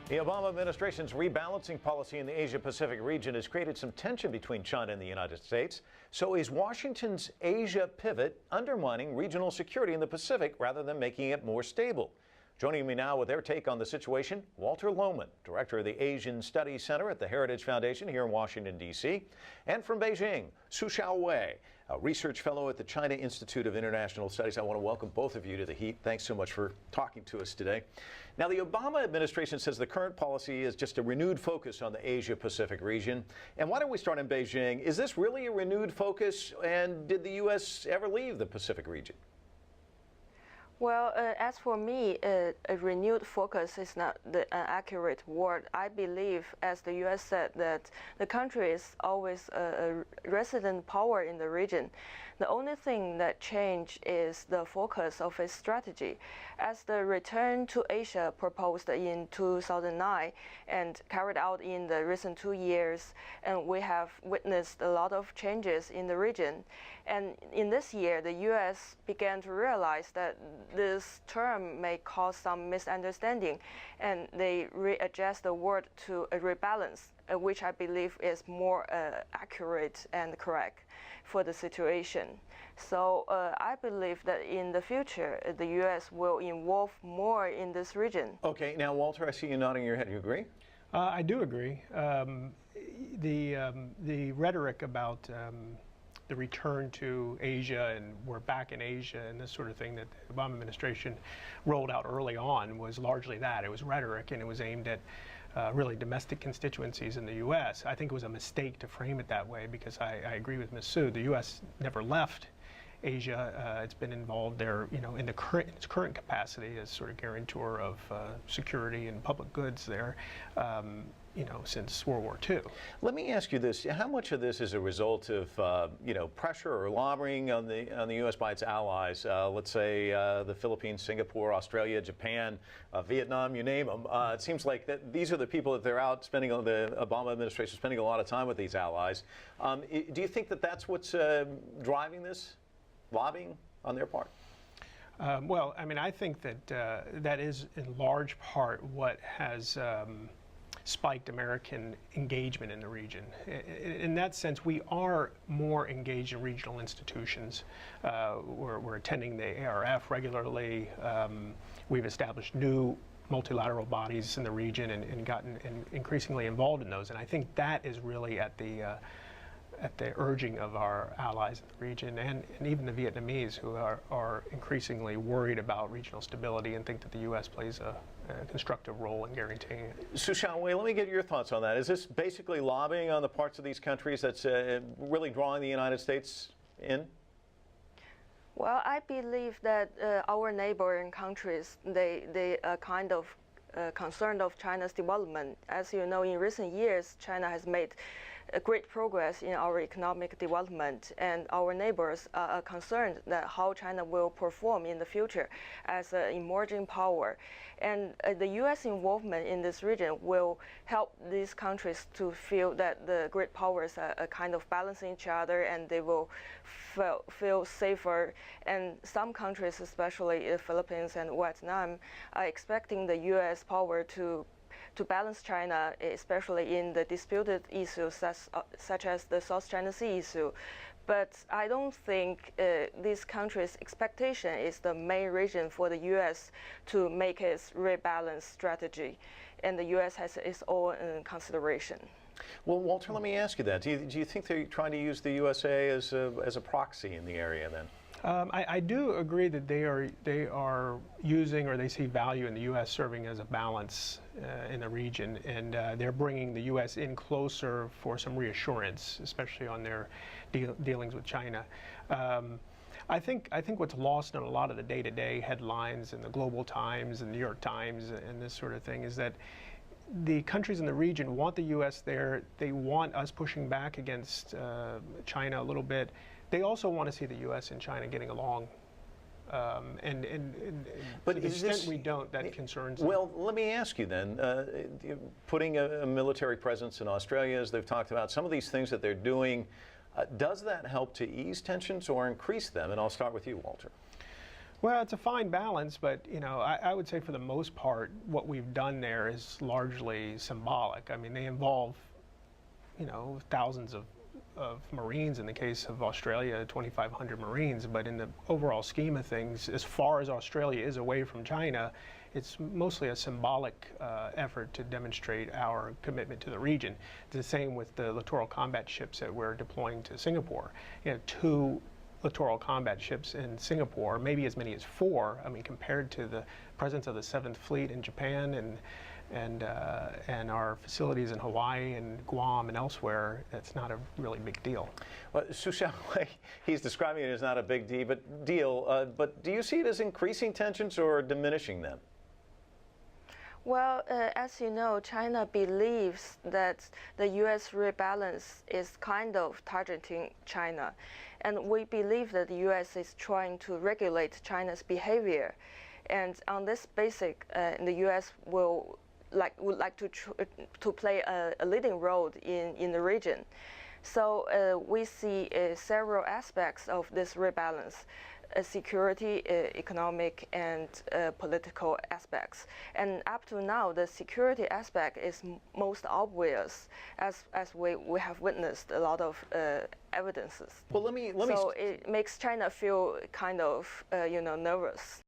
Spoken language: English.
The Obama administration's rebalancing policy in the Asia-Pacific region has created some tension between China and the United States. So is Washington's Asia pivot undermining regional security in the Pacific rather than making it more stable? Joining me now with their take on the situation, Walter Lohman, director of the Asian Studies Center at the Heritage Foundation here in Washington, D.C., and from Beijing, Su Xiaohui, a research fellow at the China Institute of International Studies. I want to welcome both of you to The Heat. Thanks so much for talking to us today. Now, the Obama administration says the current policy is just a renewed focus on the Asia-Pacific region. And why don't we start in Beijing? Is this really a renewed focus, and did the U.S. ever leave the Pacific region? Well, as for me, a renewed focus is not the accurate word. I believe, as the U.S. said, that the country is always a resident power in the region. The only thing that changed is the focus of its strategy. As the return to Asia proposed in 2009 and carried out in the recent 2 years, and we have witnessed a lot of changes in the region. And in this year, the U.S. began to realize that this term may cause some misunderstanding, and they readjust the word to a rebalance, which I believe is more accurate and correct for the situation. So I believe that in the future, the U.S. will involve more in this region. Okay, now Walter, I see you nodding your head. You agree? I do agree. The rhetoric about the return to Asia and we're back in Asia and this sort of thing that the Obama administration rolled out early on was largely that. It was rhetoric, and it was aimed at really domestic constituencies in the U.S. I think it was a mistake to frame it that way, because I agree with Ms. Su. The U.S. never left Asia. It's been involved there, in its current capacity as sort of guarantor of security and public goods there, since World War II. Let me ask you this: how much of this is a result of pressure or lobbying on the U.S. by its allies? Let's say the Philippines, Singapore, Australia, Japan, Vietnam, you name them. It seems like that these are the people that they're out spending. The Obama administration spending a lot of time with these allies. Do you think that that's what's driving this? Lobbying on their part? Well, I mean, I think that that is in large part what has spiked American engagement in the region. In that sense, we are more engaged in regional institutions. We're attending the ARF regularly. We've established new multilateral bodies in the region and gotten increasingly involved in those. And I think that is really at the urging of our allies in the region, and even the Vietnamese, who are increasingly worried about regional stability and think that the U.S. plays a constructive role in guaranteeing it. Su Xiaohui, let me get your thoughts on that. Is this basically lobbying on the parts of these countries that's really drawing the United States in? Well, I believe that our neighboring countries, they are kind of concerned of China's development. As you know, in recent years, China has made great progress in our economic development, and our neighbors are concerned that how China will perform in the future as an emerging power. And the U.S. involvement in this region will help these countries to feel that the great powers are kind of balancing each other, and they will feel safer. And some countries, especially the Philippines and Vietnam, are expecting the U.S. power to balance China, especially in the disputed issues such as the South China Sea issue. But I don't think these countries' expectation is the main reason for the U.S. to make its rebalance strategy, and the U.S. has its own consideration. Well, Walter, let me ask you that. Do you think they're trying to use the USA as a proxy in the area then? I do agree that they are using, or they see value in the U.S. serving as a balance in the region, and they're bringing the U.S. in closer for some reassurance, especially on their dealings with China. I think what's lost in a lot of the day-to-day headlines in the Global Times and New York Times and this sort of thing is that the countries in the region want the U.S. there. They want us pushing back against China a little bit. They also want to see the U.S. and China getting along, and but to the extent we don't, that concerns them. Well, let me ask you then, putting a military presence in Australia, as they've talked about, some of these things that they're doing, does that help to ease tensions or increase them? And I'll start with you, Walter. Well, it's a fine balance, but I would say for the most part, what we've done there is largely symbolic. I mean, they involve, thousands of Marines. In the case of Australia, 2,500 Marines. But in the overall scheme of things, as far as Australia is away from China, it's mostly a symbolic effort to demonstrate our commitment to the region. It's the same with the littoral combat ships that we're deploying to Singapore. 2 littoral combat ships in Singapore, maybe as many as 4. I mean, compared to the presence of the 7th Fleet in Japan and our facilities in Hawaii and Guam and elsewhere, that's not a really big deal. Well, Su Xiaohui, he's describing it as not a big deal, but do you see it as increasing tensions or diminishing them? Well, as you know, China believes that the U.S. rebalance is kind of targeting China. And we believe that the U.S. is trying to regulate China's behavior. And on this basis, the U.S. would like to play a leading role in the region. So we see several aspects of this rebalance. Security, economic, and political aspects. And up to now, the security aspect is most obvious, as we have witnessed a lot of evidences. Well, let me. So it makes China feel kind of nervous.